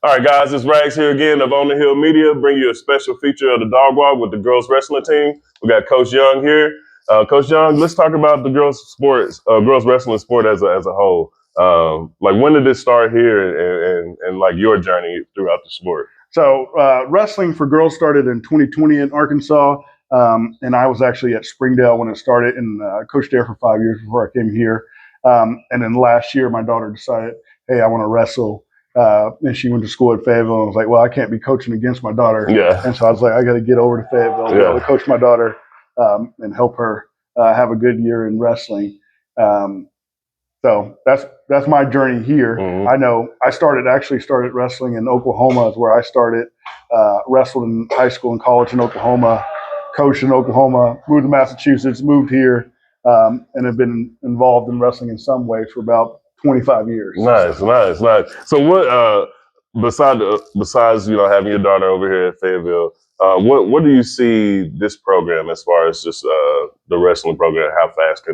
All right, guys, it's Rags here again of On the Hill Media, bring you a special feature of the Dawg Walk with the girls wrestling team. We got Coach Young here. Coach Young, let's talk about the girls wrestling sport as a whole. Like, when did this start here, and like your journey throughout the sport? So wrestling for girls started in 2020 in Arkansas, and I was actually at Springdale when it started, and coached there for 5 years before I came here. And then last year, my daughter decided, hey, I want to wrestle. And she went to school at Fayetteville, and I was like, well, I can't be coaching against my daughter. Yeah. And so I was like, I got to get over to Fayetteville, be able to coach my daughter, and help her have a good year in wrestling. So that's my journey here. Mm-hmm. I know I started wrestling in Oklahoma, is where I started. Wrestled in high school and college in Oklahoma, coached in Oklahoma, moved to Massachusetts, moved here, and have been involved in wrestling in some way for about 25 years. Nice. So what, besides having your daughter over here at Fayetteville, what do you see this program as far as just the wrestling program? How fast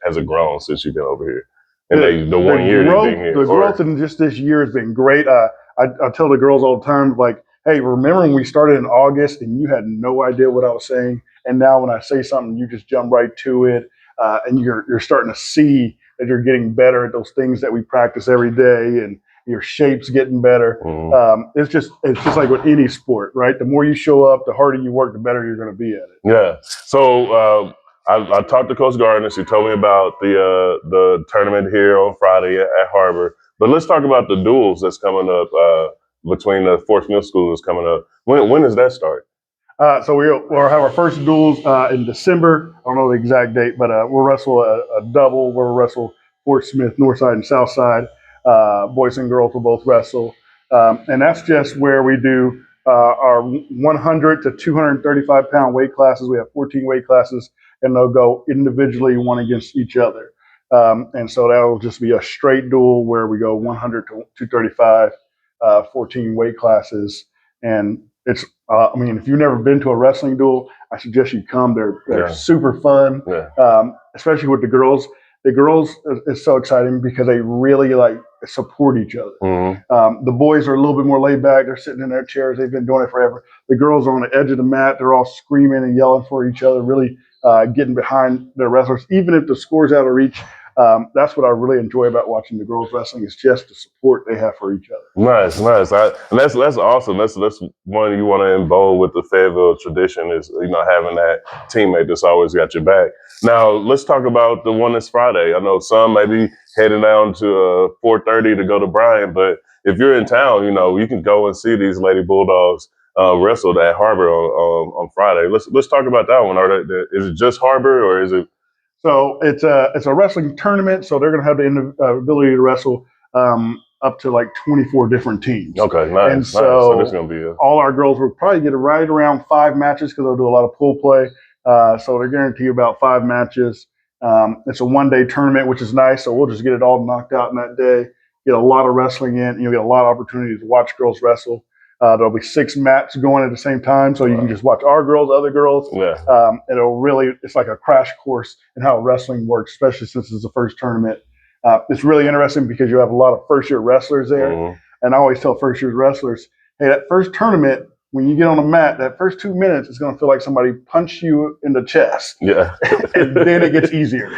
has it grown since you've been over here? And the 1 year you've been here. The growth in just this year has been great. I tell the girls all the time, like, hey, remember when we started in August and you had no idea what I was saying? And now when I say something, you just jump right to it. And you're starting to see that you're getting better at those things that we practice every day, and your shape's getting better. Mm-hmm. It's just like with any sport, right? The more you show up, the harder you work, the better you're going to be at it. Yeah. So I talked to Coach Gardner. She told me about the tournament here on Friday at Harbor. But let's talk about the duels that's coming up between the Fort Smith schools coming up. When does that start? So we'll have our first duels in December. I don't know the exact date, but we'll wrestle a double. We'll wrestle Fort Smith, Northside and Southside. Boys and girls will both wrestle. And that's just where we do our 100 to 235 pound weight classes. We have 14 weight classes, and they'll go individually one against each other. And so that'll just be a straight duel where we go 100 to 235, 14 weight classes. And it's, if you've never been to a wrestling duel, I suggest you come. They're super fun, especially with the girls. The girls is so exciting because they really support each other. Mm-hmm. The boys are a little bit more laid back. They're sitting in their chairs. They've been doing it forever. The girls are on the edge of the mat. They're all screaming and yelling for each other, really getting behind their wrestlers. Even if the score's out of reach, that's what I really enjoy about watching the girls wrestling, is just the support they have for each other. Nice. And that's awesome. That's one you want to embolden with the Fayetteville tradition, is having that teammate that's always got your back. Now let's talk about the one this Friday. I know some may be heading down to 4:30 to go to Bryan, but if you're in town, you can go and see these Lady Bulldogs wrestled at Harbor on Friday. Let's talk about that one. Is it just Harbor, or is it? So it's a wrestling tournament. So they're going to have the ability to wrestle up to like 24 different teams. Okay, nice. And so this is going to be all our girls will probably get right around 5 matches, because they'll do a lot of pool play. So they're guaranteed about 5 matches. It's a one-day tournament, which is nice. So we'll just get it all knocked out in that day. Get a lot of wrestling in. You'll get a lot of opportunities to watch girls wrestle. There'll be 6 mats going at the same time, so you can just watch our girls, other girls. Yeah. It's like a crash course in how wrestling works, especially since it's the first tournament. It's really interesting because you have a lot of first-year wrestlers there. Mm-hmm. And I always tell first-year wrestlers, hey, that first tournament, when you get on the mat, that first 2 minutes is going to feel like somebody punched you in the chest. Yeah. And then it gets easier.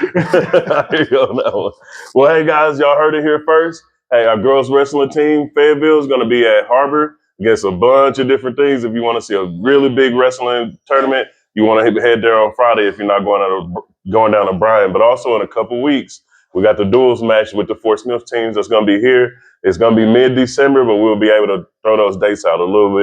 Well, hey, guys, y'all heard it here first. Hey, our girls wrestling team, Fayetteville, is going to be at Harbor against a bunch of different things. If you want to see a really big wrestling tournament, you want to head there on Friday if you're not going down to Bryan. But also in a couple weeks, we got the duels match with the Fort Smith teams that's going to be here. It's going to be mid-December, but we'll be able to throw those dates out a little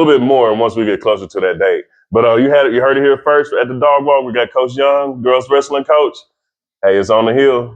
bit more once we get closer to that date. But you heard it here first at the Dawg Walk. We got Coach Young, girls wrestling coach. Hey, it's on the hill.